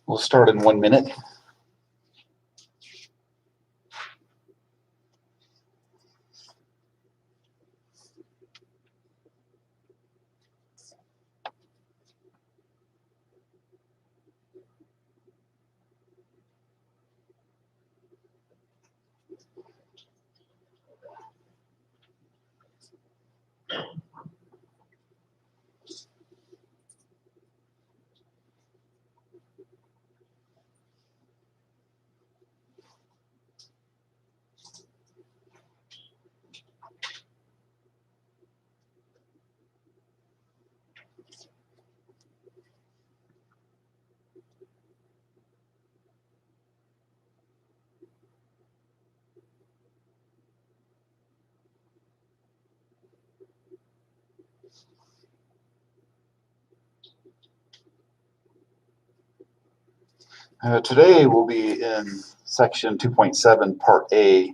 We'll start in 1 minute. Today we'll be in section 2.7, part A,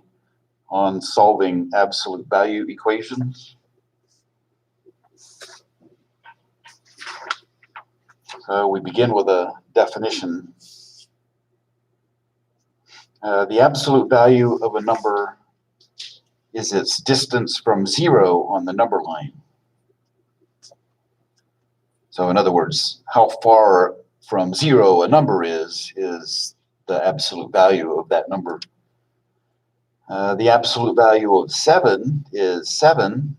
on solving absolute value equations. We begin with a definition. The absolute value of a number is its distance from zero on the number line. So in other words, how far from zero a number is the absolute value of that number. The absolute value of 7 is 7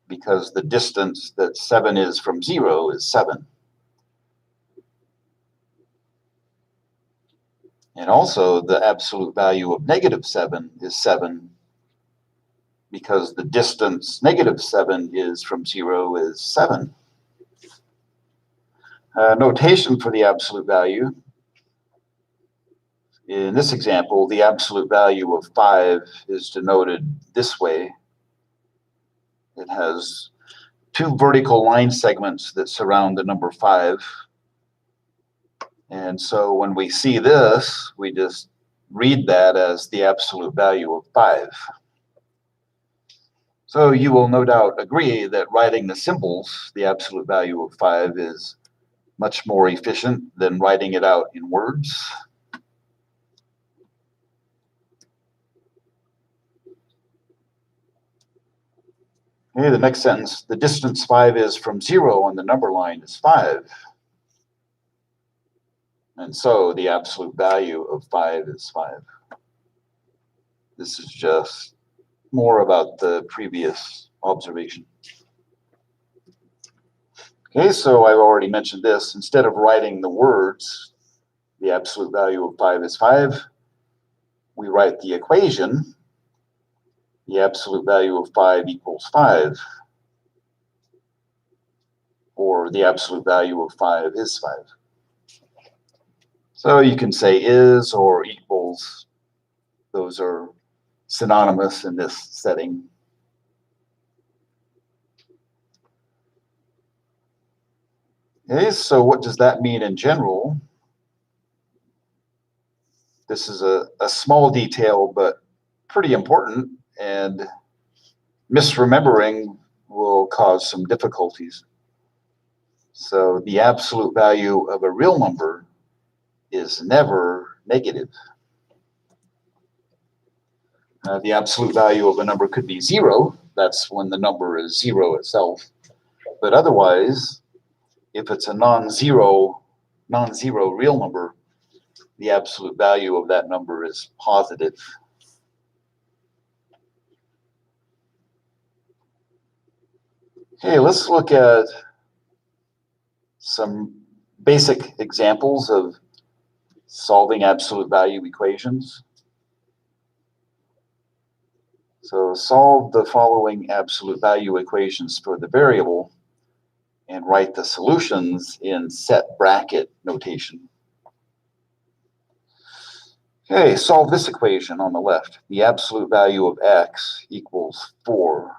because the distance that 7 is from 0 is 7. And also the absolute value of -7 is 7 because the distance -7 is from 0 is 7. Notation for the absolute value. In this example, the absolute value of 5 is denoted this way. It has two vertical line segments that surround the number 5. And so when we see this, we just read that as the absolute value of 5. So you will no doubt agree that writing the symbols, the absolute value of 5, is much more efficient than writing it out in words. Okay, the next sentence, the distance 5 is from 0 on the number line is 5. And so the absolute value of 5 is 5. This is just more about the previous observation. Okay, so I've already mentioned this. Instead of writing the words, the absolute value of 5 is 5, we write the equation, the absolute value of 5 equals 5, or the absolute value of 5 is 5. So you can say is or equals. Those are synonymous in this setting. Okay, so what does that mean in general? This is a small detail, but pretty important, and misremembering will cause some difficulties. So the absolute value of a real number is never negative. The absolute value of a number could be 0. That's when the number is 0 itself. But otherwise, if it's a non-zero real number, the absolute value of that number is positive. Okay, let's look at some basic examples of solving absolute value equations. So solve the following absolute value equations for the variable and write the solutions in set bracket notation. Okay, solve this equation on the left. The absolute value of x equals 4.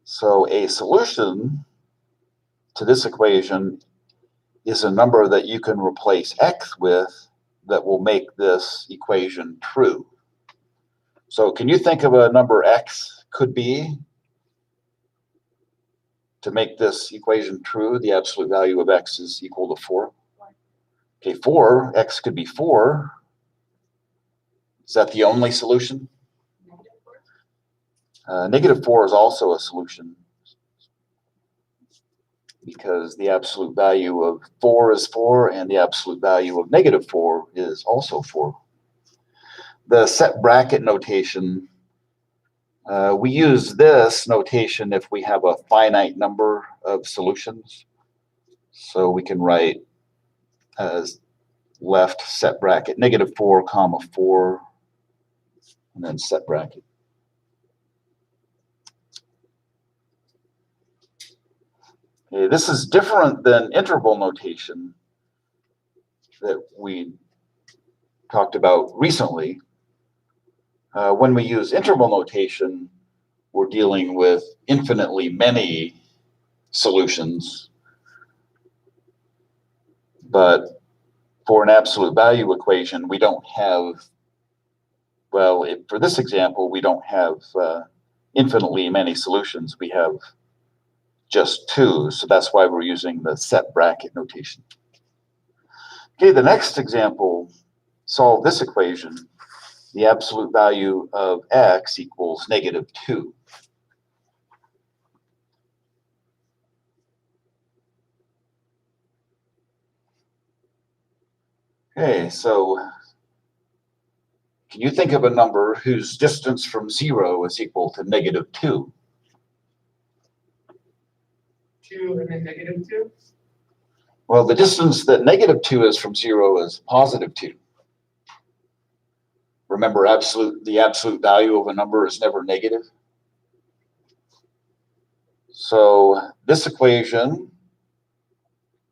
So a solution to this equation is a number that you can replace x with that will make this equation true. So can you think of a number x could be to make this equation true? The absolute value of x is equal to 4. Okay, 4, x could be 4. Is that the only solution? Negative 4 is also a solution because the absolute value of 4 is 4 and the absolute value of negative 4 is also 4. The set bracket notation, we use this notation if we have a finite number of solutions. So we can write as left set bracket negative 4 comma 4 and then set bracket. Okay, this is different than interval notation that we talked about recently. When we use interval notation, we're dealing with infinitely many solutions. But for an absolute value equation, we don't have, well, for this example, we don't have infinitely many solutions. We have just 2, so that's why we're using the set bracket notation. Okay, the next example, solve this equation. The absolute value of x equals negative 2. Okay, so can you think of a number whose distance from 0 is equal to negative 2? 2 and then negative 2? Well, the distance that negative 2 is from 0 is positive 2. Remember, the absolute value of a number is never negative. So this equation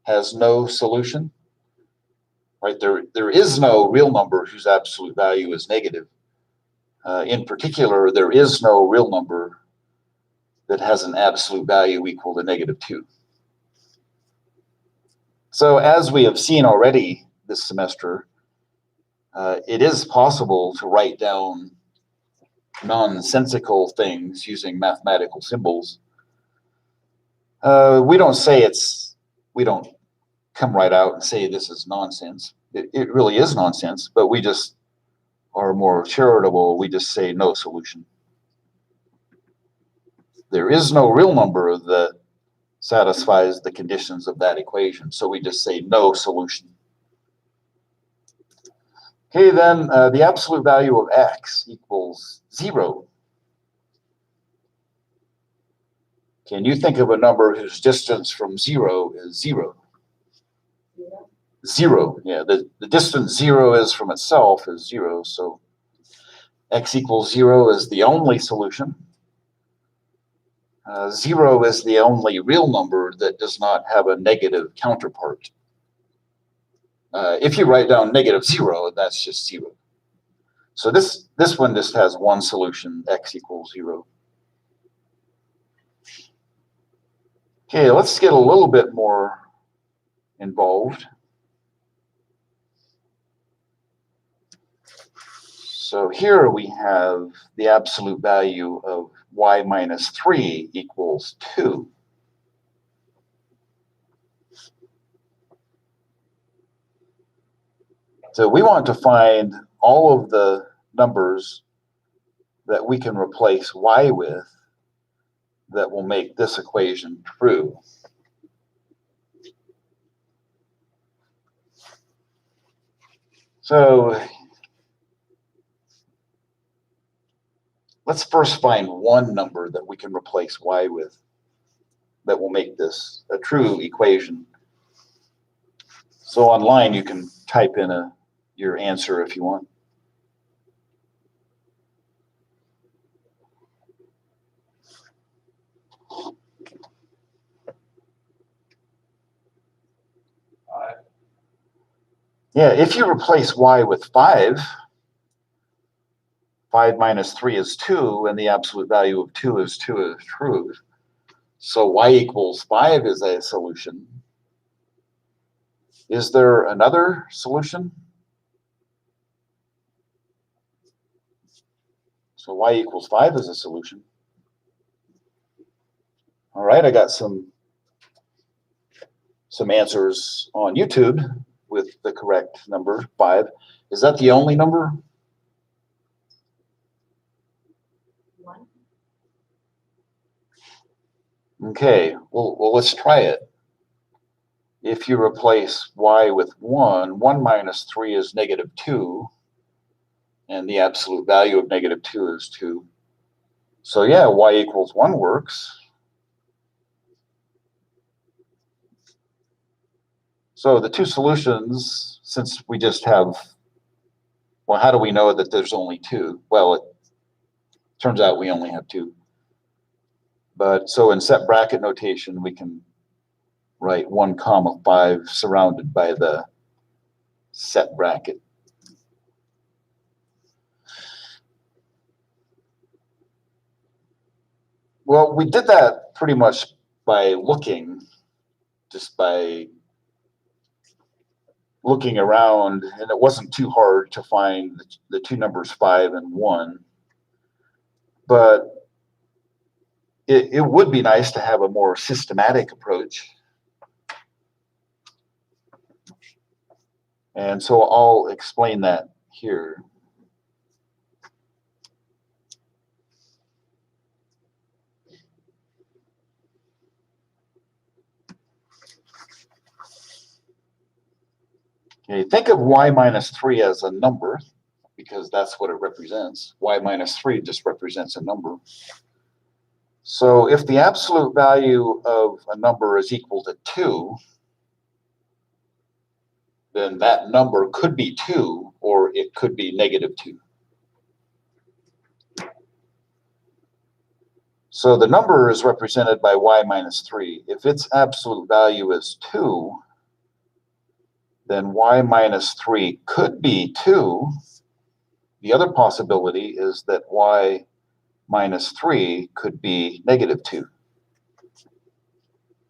has no solution, right? There is no real number whose absolute value is negative. In particular, there is no real number that has an absolute value equal to negative 2. So as we have seen already this semester, it is possible to write down nonsensical things using mathematical symbols. We don't come right out and say this is nonsense. It really is nonsense, but we just are more charitable. We just say no solution. There is no real number that satisfies the conditions of that equation, so we just say no solution. Okay, then the absolute value of x equals 0. Can you think of a number whose distance from 0 is 0? 0, yeah. The distance 0 is from itself is 0, so x equals 0 is the only solution. 0 is the only real number that does not have a negative counterpart. If you write down negative 0, that's just 0. So this one just has one solution, x equals 0. Okay, let's get a little bit more involved. So here we have the absolute value of y minus 3 equals 2. So we want to find all of the numbers that we can replace y with that will make this equation true. So let's first find one number that we can replace y with that will make this a true equation. So online you can type in your answer if you want. Yeah, if you replace y with 5, 5 minus 3 is 2, and the absolute value of 2 is true. So y equals 5 is a solution. Is there another solution? So y equals 5 is a solution. All right, I got some answers on YouTube. with the correct number, 5. Is that the only number? 1. Okay, well, let's try it. If you replace y with 1, 1 minus 3 is negative 2, and the absolute value of negative 2 is 2. So yeah, y equals 1 works. So the two solutions, since we just have, well, how do we know that there's only 2? Well, it turns out we only have 2. But so in set bracket notation, we can write 1 comma 5 surrounded by the set bracket. Well, we did that pretty much by just by looking around, and it wasn't too hard to find the two numbers 5 and 1. But it would be nice to have a more systematic approach. And so I'll explain that here. Okay, think of y minus 3 as a number, because that's what it represents. Y minus 3 just represents a number. So if the absolute value of a number is equal to 2, then that number could be 2, or it could be negative 2. So the number is represented by y minus 3. If its absolute value is 2, then y minus 3 could be 2. The other possibility is that y minus 3 could be negative 2.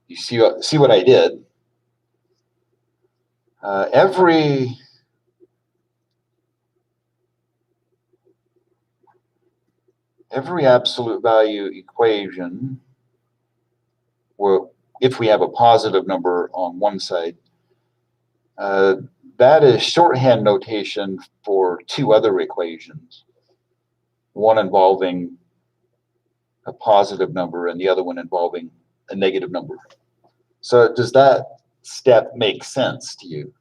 You see what I did? Every absolute value equation, well, if we have a positive number on one side, that is shorthand notation for two other equations, one involving a positive number and the other one involving a negative number. So does that step make sense to you?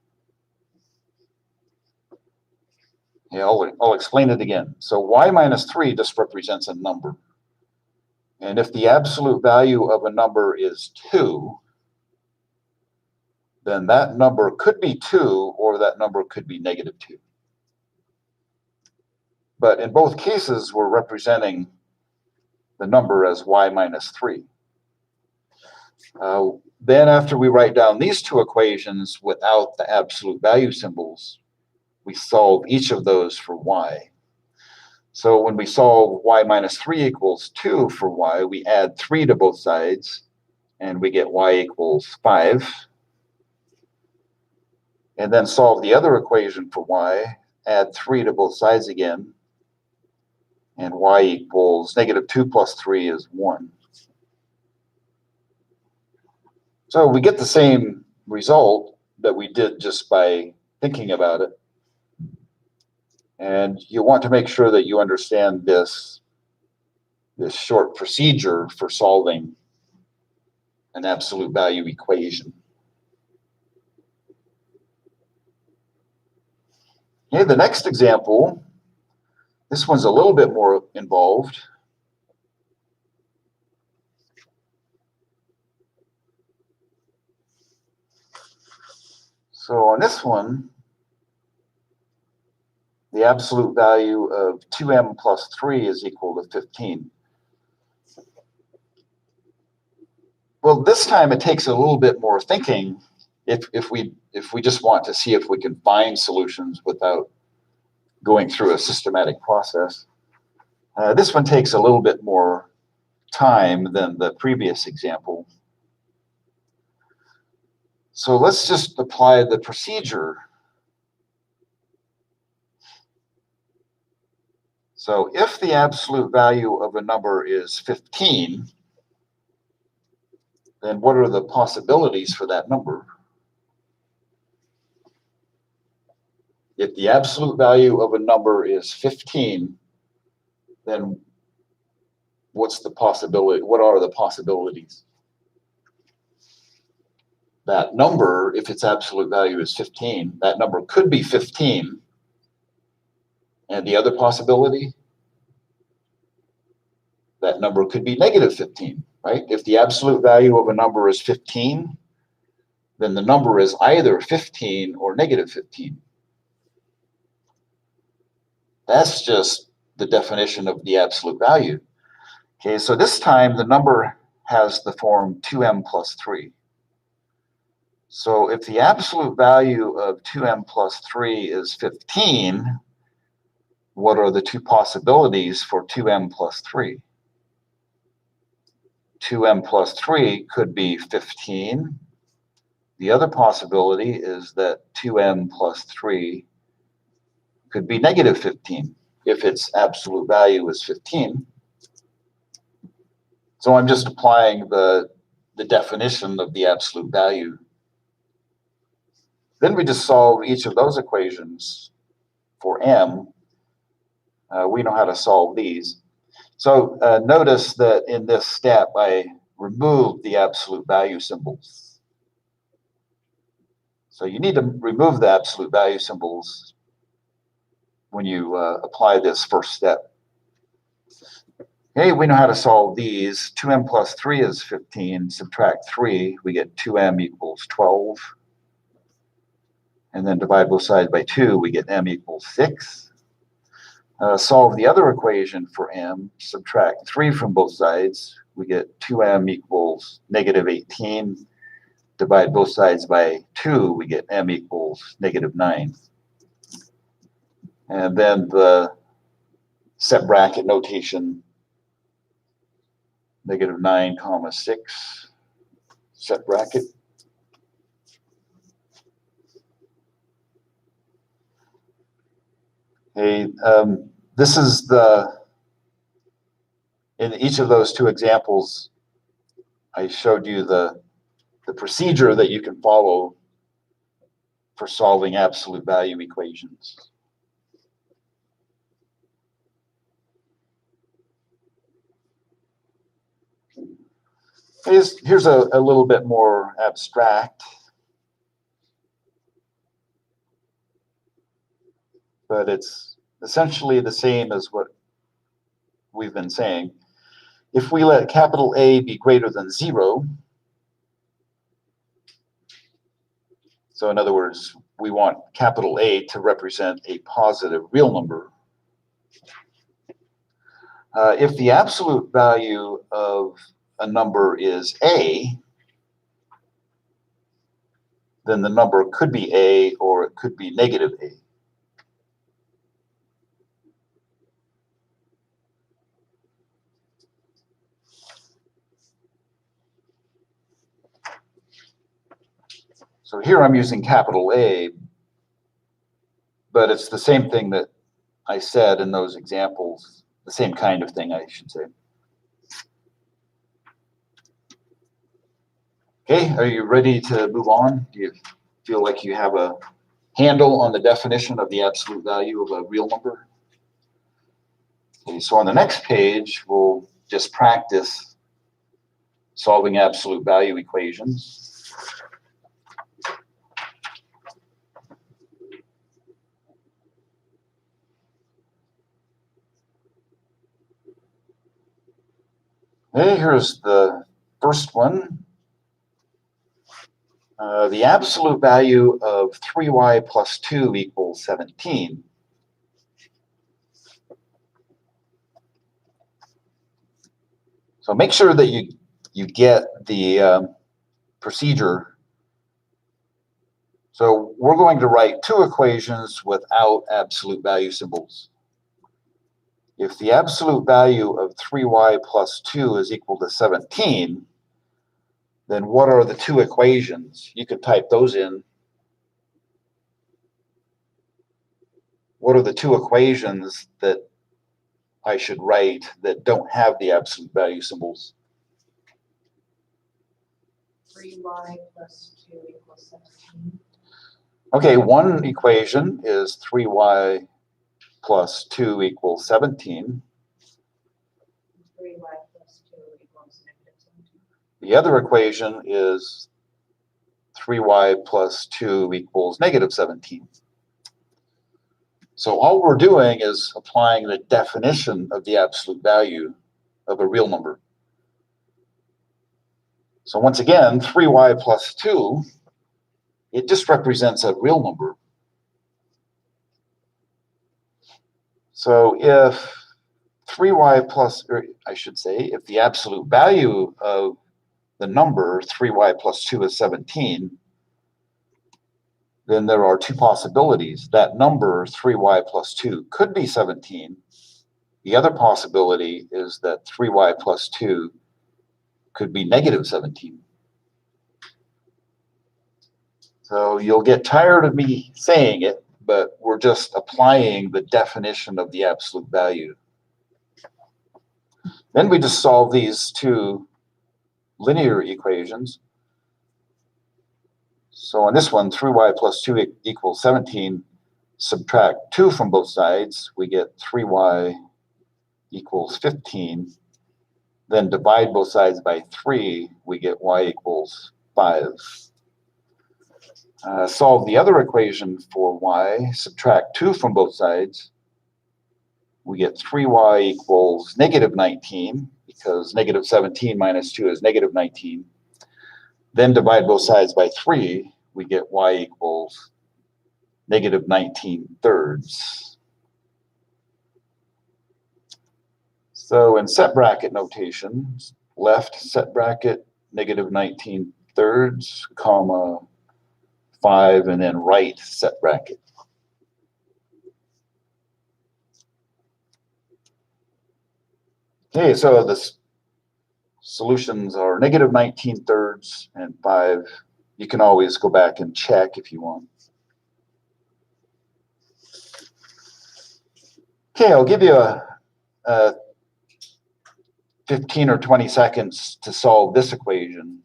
Yeah, I'll explain it again. So y minus 3 just represents a number. And if the absolute value of a number is 2, then that number could be 2, or that number could be negative 2. But in both cases, we're representing the number as y minus 3. Then after we write down these two equations without the absolute value symbols, we solve each of those for y. So when we solve y minus 3 equals 2 for y, we add 3 to both sides, and we get y equals 5. And then solve the other equation for y, add 3 to both sides again, and y equals negative 2 plus 3 is 1. So we get the same result that we did just by thinking about it. And you want to make sure that you understand this short procedure for solving an absolute value equation. Okay, the next example, this one's a little bit more involved. So on this one, the absolute value of 2m plus 3 is equal to 15. Well, this time it takes a little bit more thinking if we just want to see if we can find solutions without going through a systematic process. This one takes a little bit more time than the previous example. So let's just apply the procedure. So if the absolute value of a number is 15, then what are the possibilities for that number? If the absolute value of a number is 15, then what's the possibility? What are the possibilities? That number, if its absolute value is 15, that number could be 15. And the other possibility, that number could be negative 15, right? If the absolute value of a number is 15, then the number is either 15 or negative 15. That's just the definition of the absolute value. Okay, so this time the number has the form 2m plus 3. So if the absolute value of 2m plus 3 is 15, what are the two possibilities for 2m plus 3? 2m plus 3 could be 15. The other possibility is that 2m plus 3 could be negative 15 if its absolute value is 15. So I'm just applying the definition of the absolute value. Then we just solve each of those equations for m. We know how to solve these. So notice that in this step, I removed the absolute value symbols. So you need to remove the absolute value symbols when you apply this first step. Okay, we know how to solve these. 2m plus 3 is 15. Subtract 3, we get 2m equals 12. And then divide both sides by 2, we get m equals 6. Solve the other equation for m. Subtract 3 from both sides, we get 2m equals negative 18. Divide both sides by 2, we get m equals negative 9. And then the set bracket notation, negative 9 comma 6, set bracket. Okay, this is in each of those two examples, I showed you the procedure that you can follow for solving absolute value equations. Here's a little bit more abstract, but it's essentially the same as what we've been saying. If we let capital A be greater than 0, so in other words, we want capital A to represent a positive real number. If the absolute value of a number is A, then the number could be A or it could be negative A. So here I'm using capital A, but it's the same thing that I said in those examples, the same kind of thing, I should say. Okay, are you ready to move on? Do you feel like you have a handle on the definition of the absolute value of a real number? Okay, so on the next page, we'll just practice solving absolute value equations. Okay, here's the first one. The absolute value of 3y plus 2 equals 17. So make sure that you get the procedure. So we're going to write two equations without absolute value symbols. If the absolute value of 3y plus 2 is equal to 17, then what are the two equations? You could type those in. What are the two equations that I should write that don't have the absolute value symbols? 3y plus 2 equals 17. Okay, one equation is 3y plus 2 equals 17. 3y plus 2 equals -17. The other equation is 3y plus 2 equals -17. So all we're doing is applying the definition of the absolute value of a real number. So once again, 3y plus 2, it just represents a real number. So if 3y plus, or I should say, if the absolute value of the number 3y plus 2 is 17, then there are two possibilities. That number 3y plus 2 could be 17. The other possibility is that 3y plus 2 could be -17. So you'll get tired of me saying it, but we're just applying the definition of the absolute value. Then we just solve these two linear equations. So on this one, 3y plus 2 equals 17. Subtract 2 from both sides, we get 3y equals 15. Then divide both sides by 3, we get y equals 5. Solve the other equation for y, subtract 2 from both sides. We get 3y equals -19, because -17 minus 2 is -19. Then divide both sides by 3, we get y equals -19/3. So in set bracket notation, left set bracket -19/3, comma 5, and then right set bracket. Okay, so the solutions are -19/3 and 5. You can always go back and check if you want. Okay, I'll give you a 15 or 20 seconds to solve this equation.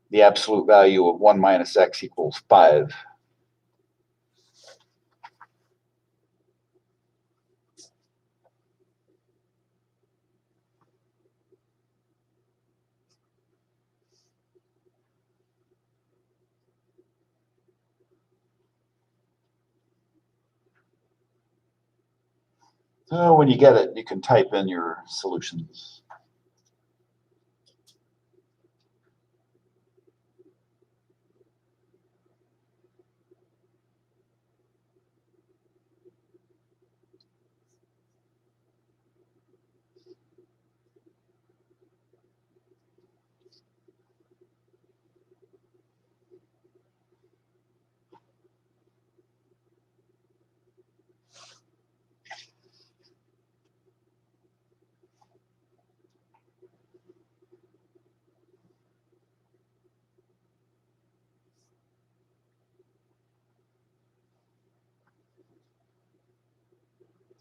The absolute value of 1 minus x equals 5. So when you get it, you can type in your solutions.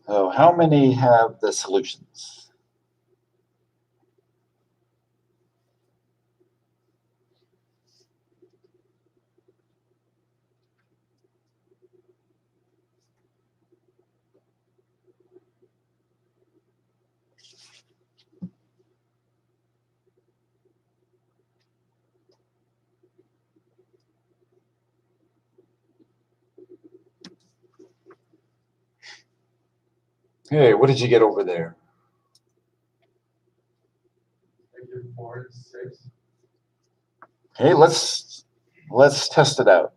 So how many have the solutions? Hey, what did you get over there? -4 and 6. Okay, let's test it out.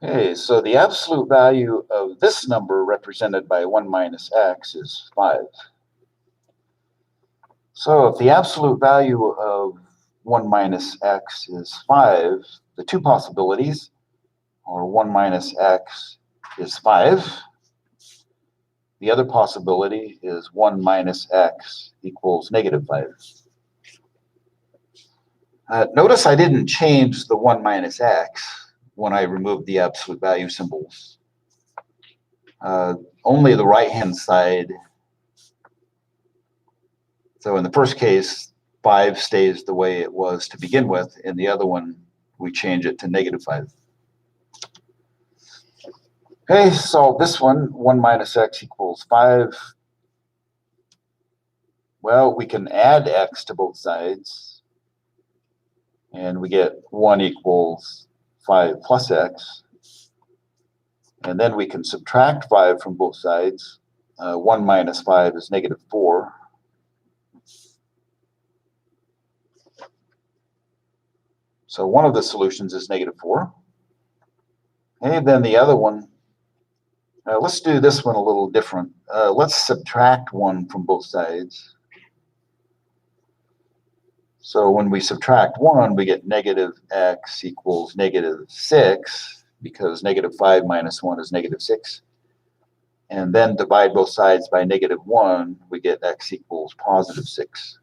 Okay, so the absolute value of this number represented by 1 minus x is 5. So if the absolute value of 1 minus x is 5, the two possibilities are 1 minus x is 5. The other possibility is 1 minus x equals -5. Notice I didn't change the 1 minus x when I removed the absolute value symbols. Only the right-hand side. So in the first case, 5 stays the way it was to begin with. In the other one, we change it to -5. Okay, solve this one. 1 minus x equals 5. Well, we can add x to both sides, and we get 1 equals 5 plus x. And then we can subtract 5 from both sides. 1 minus 5 is -4. So one of the solutions is -4. And then the other one, let's do this one a little different. Let's subtract 1 from both sides. So when we subtract 1, we get -x equals -6, because -5 minus 1 is -6. And then divide both sides by -1, we get x equals +6.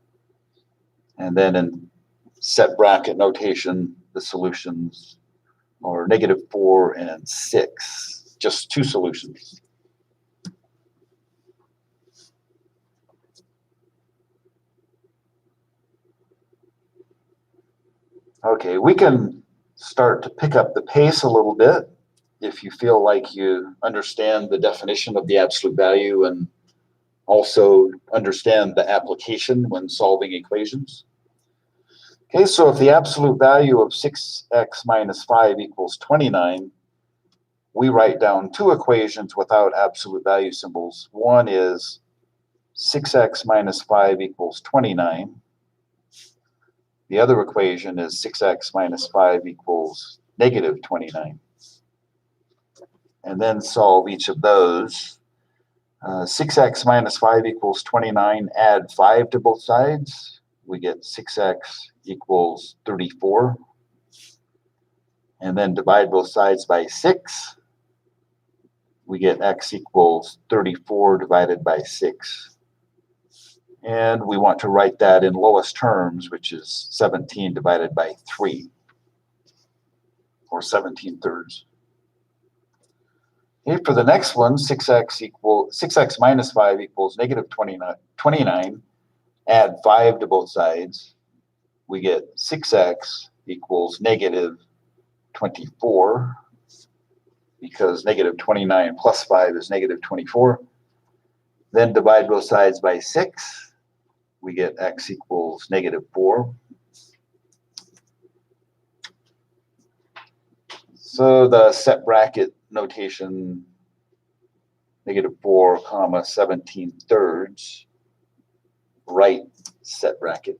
And then in set bracket notation, the solutions are -4 and 6, just two solutions. Okay, we can start to pick up the pace a little bit if you feel like you understand the definition of the absolute value and also understand the application when solving equations. Okay, so if the absolute value of 6x minus 5 equals 29, we write down two equations without absolute value symbols. One is 6x minus 5 equals 29. The other equation is 6x minus 5 equals -29. And then solve each of those. 6x minus 5 equals 29. Add 5 to both sides. We get 6x equals 34. And then divide both sides by 6. We get x equals 34 divided by 6. And we want to write that in lowest terms, which is 17 divided by 3, or 17/3. Okay, for the next one, 6x minus 5 equals -29. Add 5 to both sides. We get 6x equals -24, because -29 plus 5 is -24. Then divide both sides by 6. We get x equals -4. So the set bracket notation, -4, comma 17/3, right set bracket.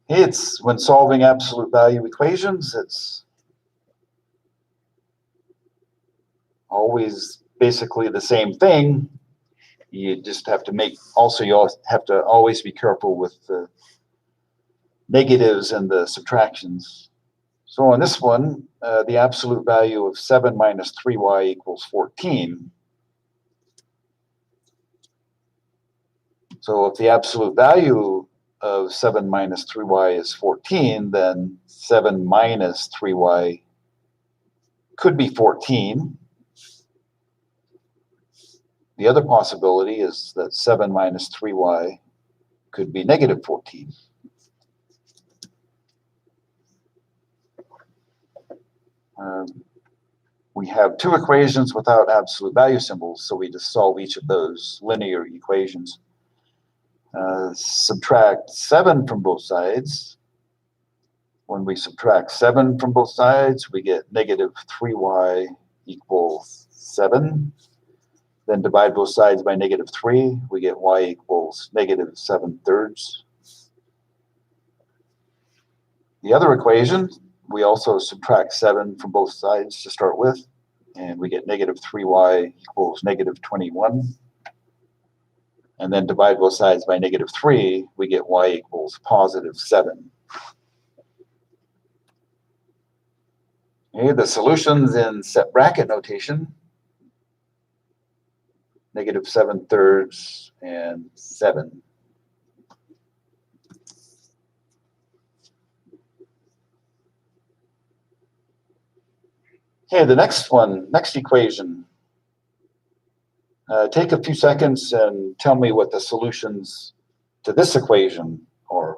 It's when solving absolute value equations, it's always basically the same thing. You just have to you have to always be careful with the negatives and the subtractions. So on this one, the absolute value of 7 minus 3y equals 14. So if the absolute value of 7 minus 3y is 14, then 7 minus 3y could be 14. The other possibility is that 7 minus 3y could be -14. We have two equations without absolute value symbols, so we just solve each of those linear equations. Subtract 7 from both sides. When we subtract 7 from both sides, we get -3y equals 7. Then divide both sides by -3. We get y equals -7/3. The other equation, we also subtract 7 from both sides to start with, and we get -3y equals -21. And then divide both sides by -3, we get y equals +7. Okay, the solutions in set bracket notation, -7/3 and 7. Okay, the next equation. Take a few seconds and tell me what the solutions to this equation are.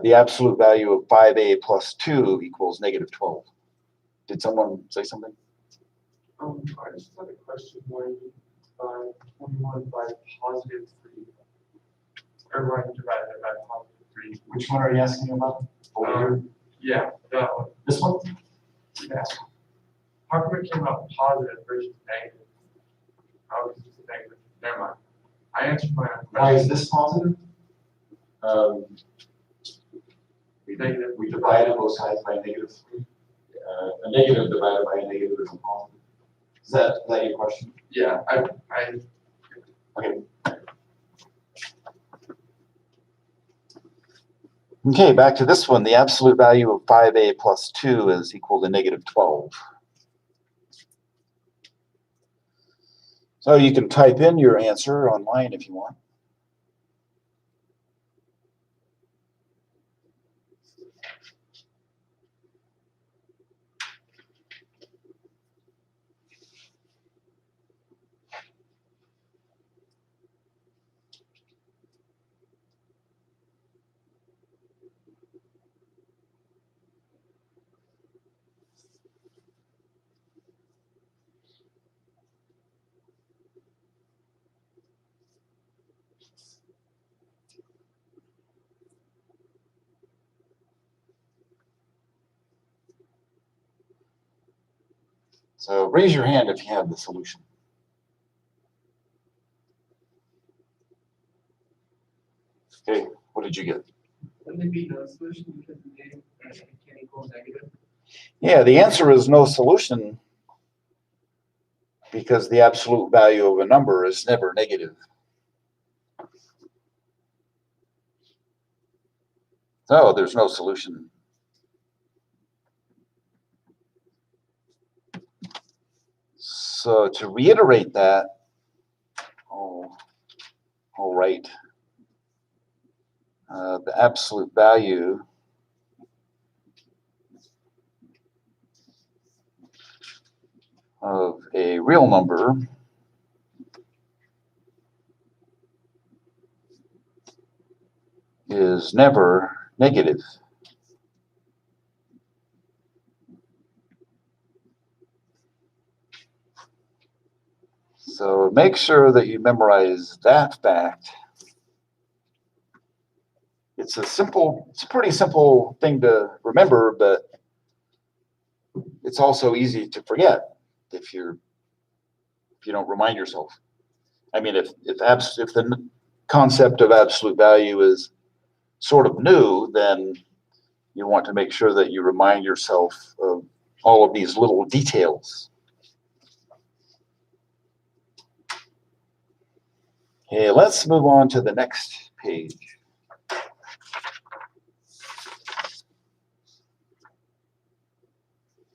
The absolute value of 5a plus 2 equals negative 12. Did someone say something? I just had a question when you divide 21 by positive 3. Or when you divide it by positive 3. Which one are you asking about? Yeah, that one. This one? Yeah. How come it came out positive versus negative? How is this a negative? Never mind. I answered my own Why is question. this positive? We divided both sides by negative 3. A negative divided by a negative is a positive. Is that your question? Yeah, Okay. Okay, back to this one. The absolute value of 5a plus 2 is equal to negative 12. So you can type in your answer online if you want. So raise your hand if you have the solution. Okay, what did you get? Wouldn't it be no solution because the name can equal negative? Yeah, the answer is no solution because the absolute value of a number is never negative. So there's no solution. So to reiterate that, all right, the absolute value of a real number is never negative. So make sure that you memorize that fact. It's a pretty simple thing to remember, but it's also easy to forget if you don't remind yourself. I mean, if the concept of absolute value is sort of new, then you want to make sure that you remind yourself of all of these little details. Okay, let's move on to the next page.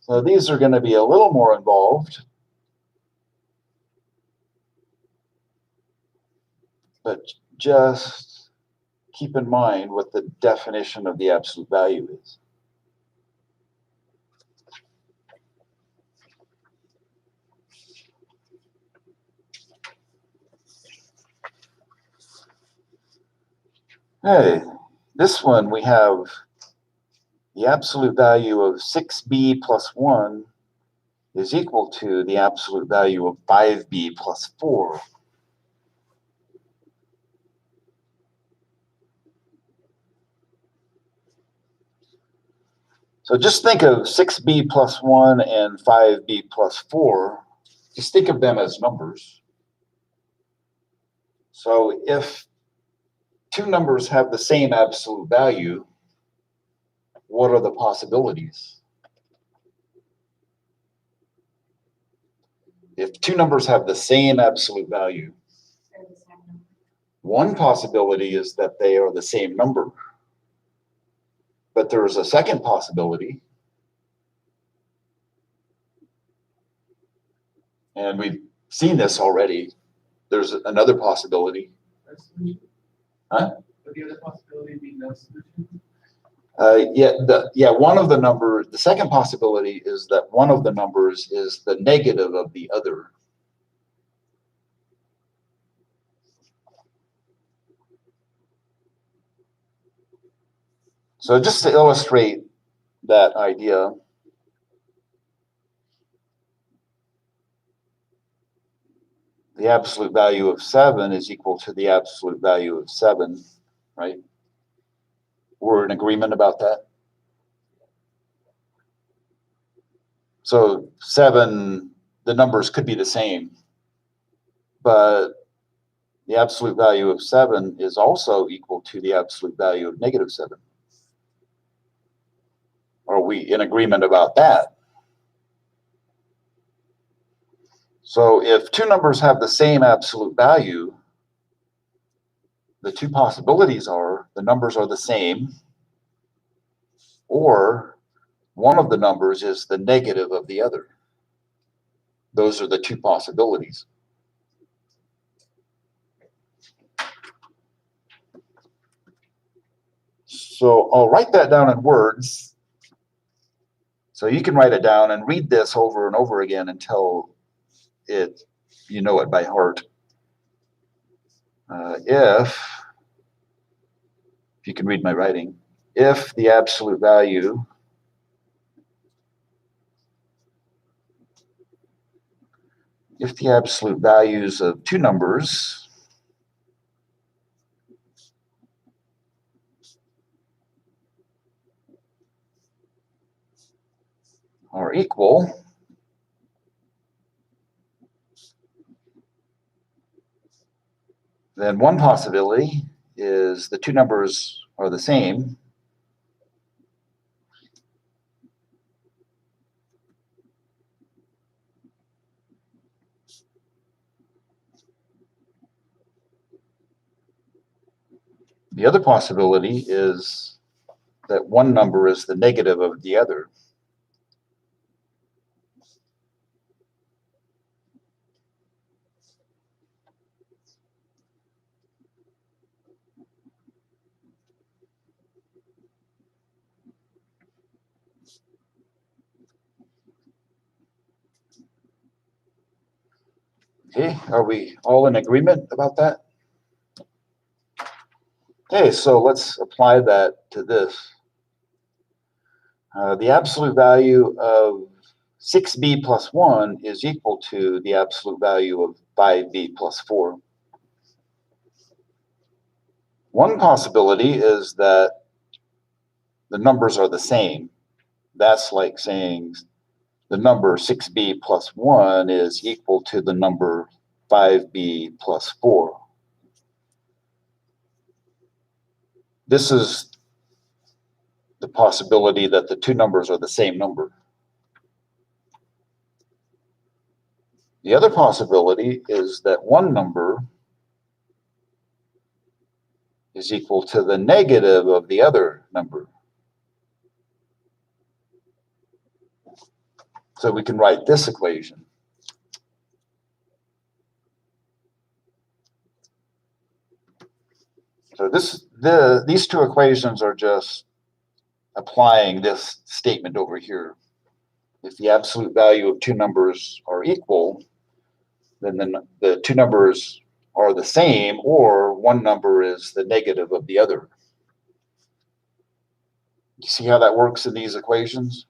So these are going to be a little more involved, but just keep in mind what the definition of the absolute value is. Hey, this one we have the absolute value of 6b plus 1 is equal to the absolute value of 5b plus 4. So just think of 6b plus 1 and 5b plus 4. Just think of them as numbers. So if two numbers have the same absolute value, what are the possibilities? If two numbers have the same absolute value, They're the same number. one possibility is that they are the same number. But there is a second possibility, and we've seen this already. There's another possibility. No solution? Huh? Would the other possibility be no solution? One of the numbers, the second possibility is that one of the numbers is the negative of the other. So just to illustrate that idea, the absolute value of 7 is equal to the absolute value of 7, right? We're in agreement about that? So 7, the numbers could be the same, but the absolute value of 7 is also equal to the absolute value of negative 7. Are we in agreement about that? So if two numbers have the same absolute value, the two possibilities are the numbers are the same, or one of the numbers is the negative of the other. Those are the two possibilities. So I'll write that down in words. So you can write it down and read this over and over again until you know it by heart. If you can read my writing, if the absolute value values of two numbers are equal, then one possibility is the two numbers are the same. The other possibility is that one number is the negative of the other. Okay, are we all in agreement about that? Okay, so let's apply that to this. The absolute value of 6b plus 1 is equal to the absolute value of 5b plus 4. One possibility is that the numbers are the same. That's like saying the number 6b plus 1 is equal to the number 5b plus 4. This is the possibility that the two numbers are the same number. The other possibility is that one number is equal to the negative of the other number. So we can write this equation. So these two equations are just applying this statement over here. If the absolute value of two numbers are equal, then the two numbers are the same, or one number is the negative of the other. You see how that works in these equations?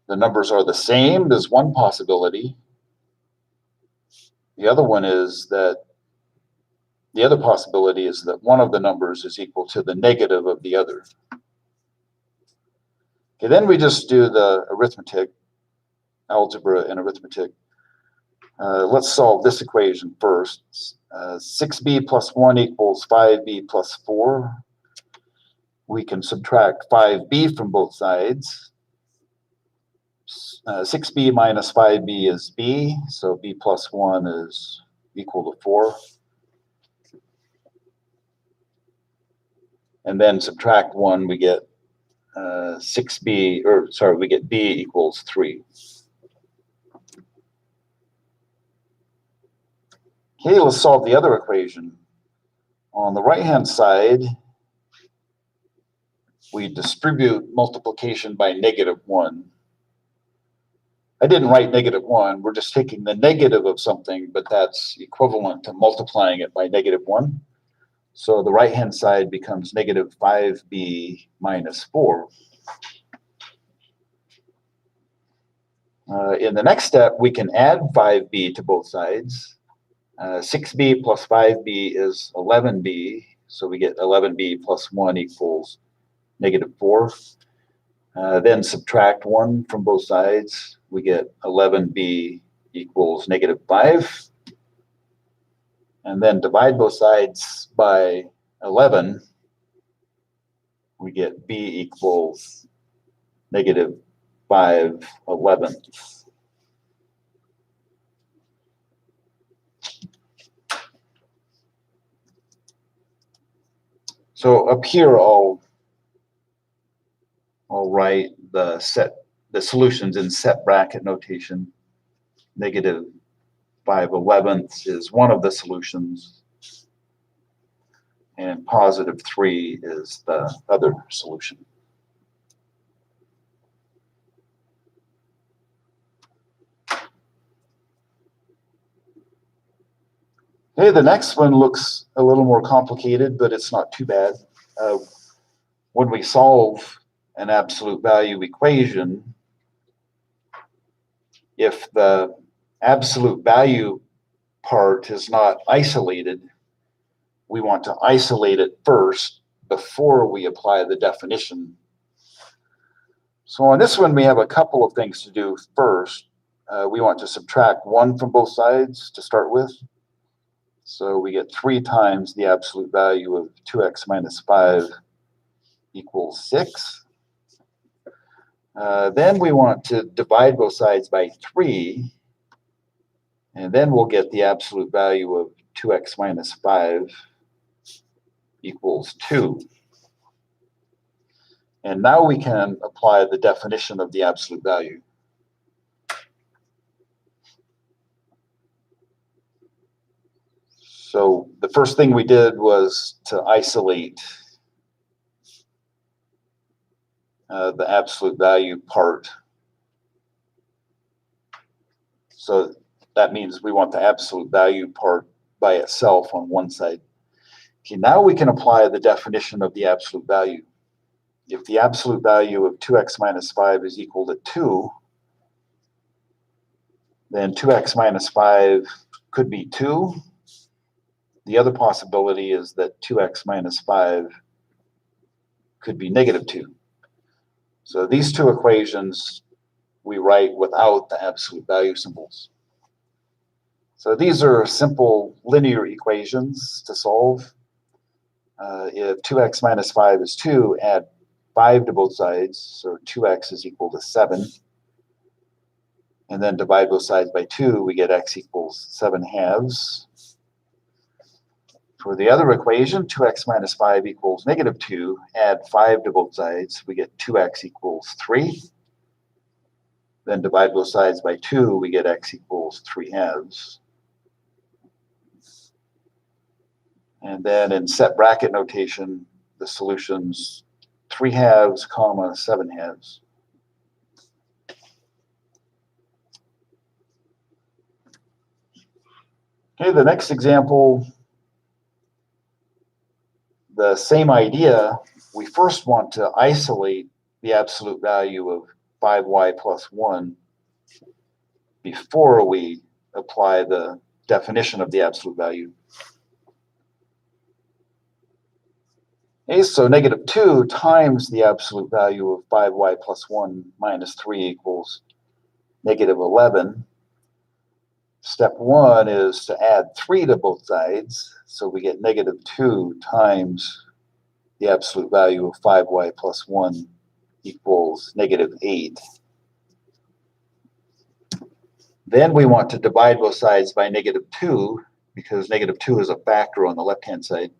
The numbers are the same, there's one possibility. The other possibility is that one of the numbers is equal to the negative of the other. Okay, then we just do the arithmetic, algebra and arithmetic. Let's solve this equation first. 6b plus 1 equals 5b plus 4. We can subtract 5b from both sides. 6b minus 5b is b, so b plus 1 is equal to 4. And then subtract 1, we get we get b equals 3. Okay, let's solve the other equation. On the right-hand side, we distribute multiplication by -1. I didn't write -1, we're just taking the negative of something, but that's equivalent to multiplying it by -1. So the right-hand side becomes -5b minus 4. In the next step, we can add 5b to both sides. 6b plus 5b is 11b, so we get 11b plus 1 equals -4. Then subtract 1 from both sides, we get 11b equals -5. And then divide both sides by 11, we get b equals -5/11. So up here, I'll write the solutions in set bracket notation. -5/11 is one of the solutions, and +3 is the other solution. Okay, the next one looks a little more complicated, but it's not too bad. When we solve an absolute value equation, if the absolute value part is not isolated, we want to isolate it first before we apply the definition. So on this one, we have a couple of things to do first. We want to subtract 1 from both sides to start with. So we get 3 times the absolute value of 2x minus 5 equals 6. Then we want to divide both sides by 3. And then we'll get the absolute value of 2x minus 5 equals 2. And now we can apply the definition of the absolute value. So the first thing we did was to isolate the absolute value part. So that means we want the absolute value part by itself on one side. Okay, now we can apply the definition of the absolute value. If the absolute value of 2x minus 5 is equal to 2, then 2x minus 5 could be 2. The other possibility is that 2x minus 5 could be -2. So these two equations we write without the absolute value symbols. So these are simple linear equations to solve. If 2x minus 5 is 2, add 5 to both sides, so 2x is equal to 7. And then divide both sides by 2, we get x equals 7/2. For the other equation, 2x minus 5 equals -2. Add 5 to both sides, we get 2x equals 3. Then divide both sides by 2, we get x equals 3/2. And then in set bracket notation, the solution's 3/2, 7/2. Okay, the next example, the same idea. We first want to isolate the absolute value of 5y plus 1 before we apply the definition of the absolute value. Okay, so -2 times the absolute value of 5y plus 1 minus 3 equals -11. Step 1 is to add 3 to both sides, so we get -2 times the absolute value of 5y plus 1 equals -8. Then we want to divide both sides by -2, because -2 is a factor on the left-hand side.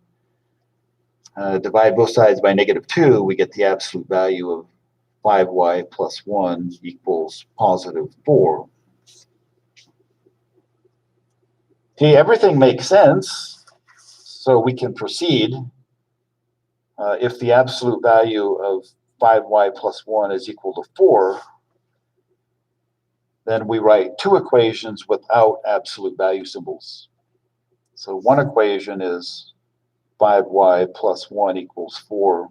Divide both sides by -2, we get the absolute value of 5y plus 1 equals +4. Okay, everything makes sense, so we can proceed. if the absolute value of 5y plus 1 is equal to 4, then we write two equations without absolute value symbols. So one equation is 5y plus 1 equals 4.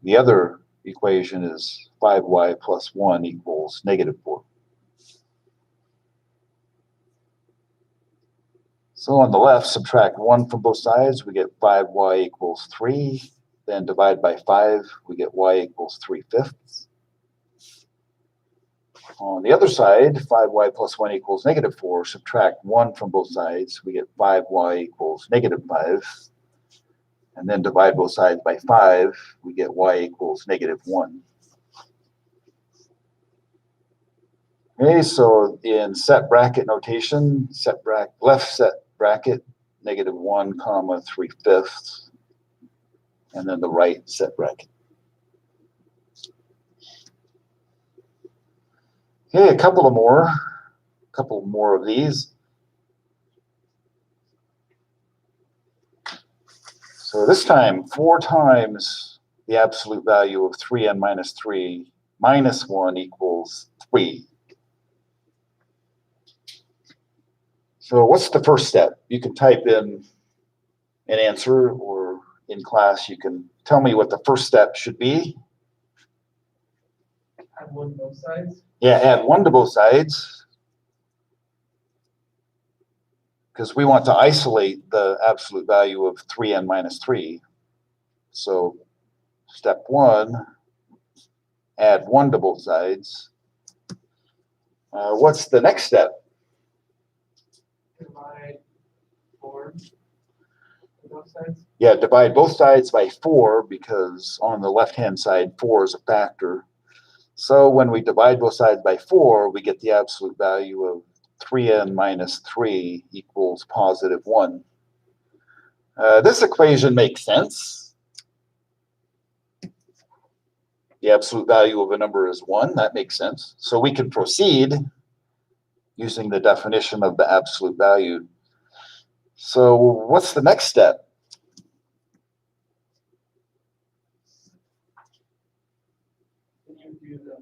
The other equation is 5y plus 1 equals negative 4. So on the left, subtract 1 from both sides, we get 5y equals 3. Then divide by 5, we get y equals 3/5. On the other side, 5y plus 1 equals negative 4. Subtract 1 from both sides, we get 5y equals negative 5. And then divide both sides by 5, we get y equals negative 1. Okay, so in set bracket notation, left set bracket, negative 1 comma 3/5, and then the right set bracket. Okay, a couple more of these. So this time, 4 times the absolute value of 3n minus 3 minus 1 equals 3. So what's the first step? You can type in an answer, or in class you can tell me what the first step should be. Add one to both sides. Yeah, add 1 to both sides, because we want to isolate the absolute value of 3n minus 3. So step 1, add 1 to both sides. What's the next step? Divide 4 to both sides. Yeah, divide both sides by 4, because on the left-hand side, 4 is a factor. So when we divide both sides by 4, we get the absolute value of 3n minus 3 equals positive 1. This equation makes sense. The absolute value of a number is 1. That makes sense. So we can proceed using the definition of the absolute value. So what's the next step? Then you do the,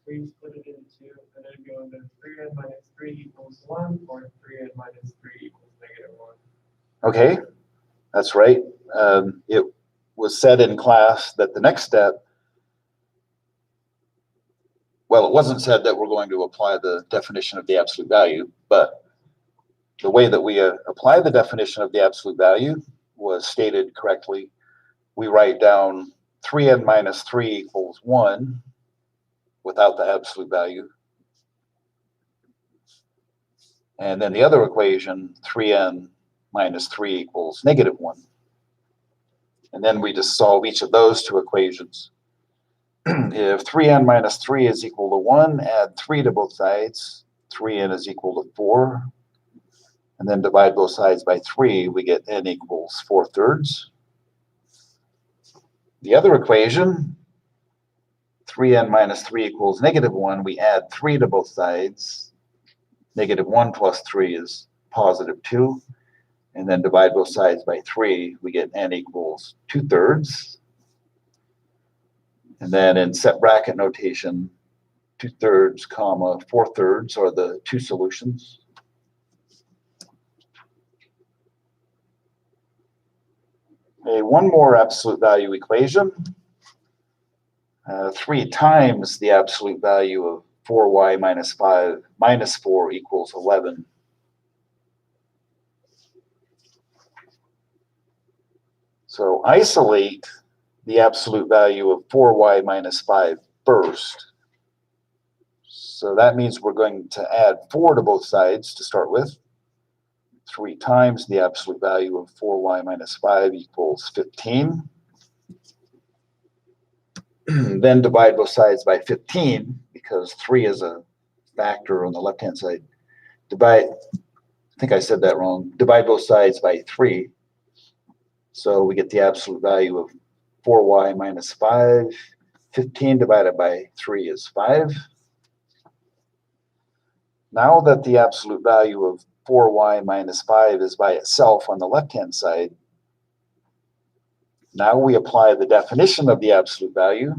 where you split it into 2, and then go into 3n minus 3 equals 1, or 3n minus 3 equals negative 1. Okay, that's right. It was said in class that the next step, well, it wasn't said that we're going to apply the definition of the absolute value, but the way that we apply the definition of the absolute value was stated correctly. We write down 3n minus 3 equals 1 without the absolute value. And then the other equation, 3n minus 3 equals negative 1. And then we just solve each of those two equations. If 3n minus 3 is equal to 1, add 3 to both sides. 3n is equal to 4. And then divide both sides by 3, we get n equals 4/3. The other equation, 3n minus 3 equals negative 1, we add 3 to both sides. Negative 1 plus 3 is positive 2. And then divide both sides by 3, we get n equals 2/3. And then in set bracket notation, 2/3 comma 4/3 are the two solutions. Okay, one more absolute value equation. 3 times the absolute value of 4y minus 5 minus 4 equals 11. So isolate the absolute value of 4y minus 5 first. So that means we're going to add 4 to both sides to start with. 3 times the absolute value of 4y minus 5 equals 15. Then divide both sides by 15, because 3 is a factor on the left-hand side. I think I said that wrong. Divide both sides by 3. So we get the absolute value of 4y minus 5. 15 divided by 3 is 5. Now that the absolute value of 4y minus 5 is by itself on the left-hand side, Now we apply the definition of the absolute value.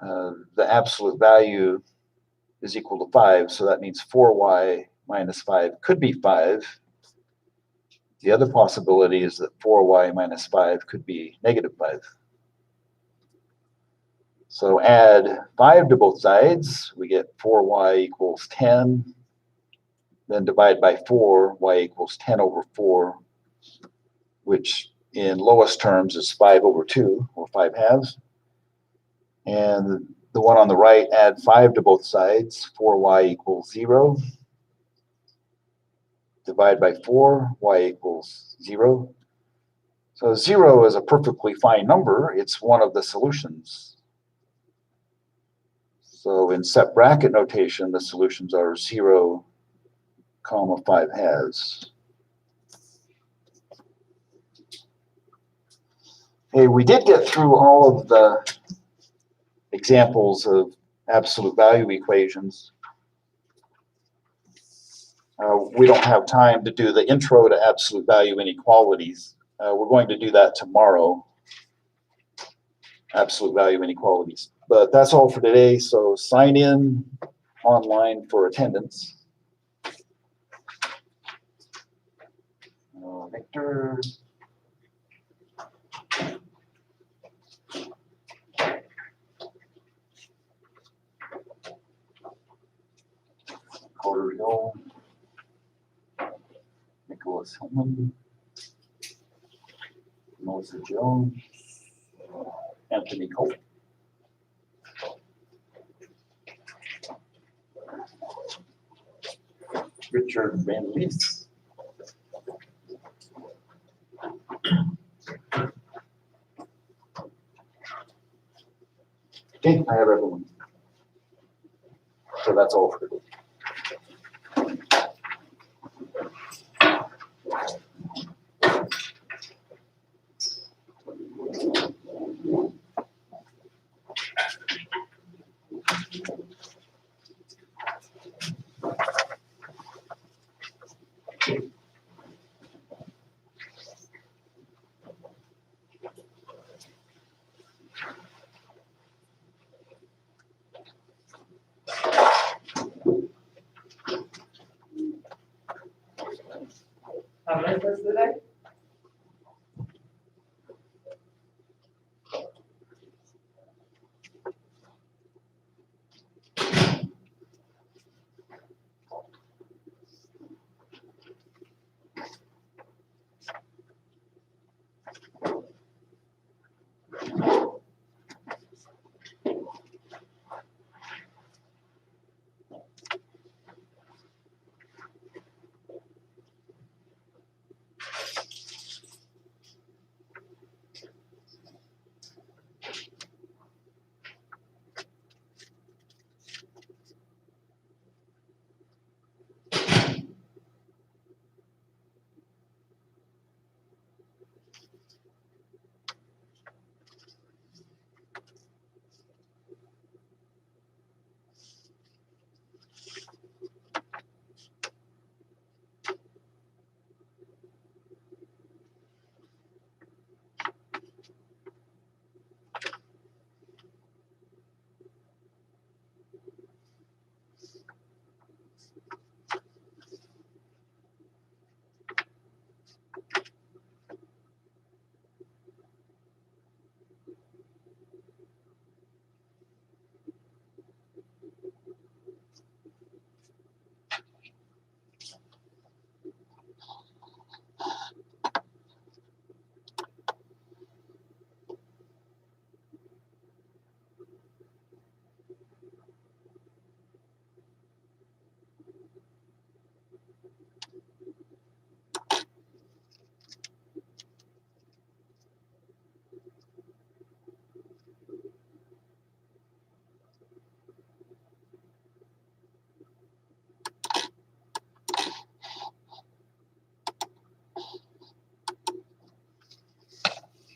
The absolute value is equal to 5, so that means 4y minus 5 could be 5. The other possibility is that 4y minus 5 could be negative 5. So add 5 to both sides, we get 4y equals 10. Then divide by 4, y equals 10 over 4, which in lowest terms is 5 over 2, or 5 halves. And the one on the right, add 5 to both sides, 4y equals 0. Divide by 4, y equals 0. So 0 is a perfectly fine number. It's one of the solutions. So in set bracket notation, the solutions are 0, comma 5 halves. Hey, we did get through all of the examples of absolute value equations. We don't have time to do the intro to absolute value inequalities. We're going to do that tomorrow, absolute value inequalities. But that's all for today, so sign in online for attendance. Victor. Carter Hill. Nicholas Hillman. Melissa Jones. Anthony Cole. Richard Van Lees. Okay, I have everyone. So that's all for today. Have a nice rest of the day.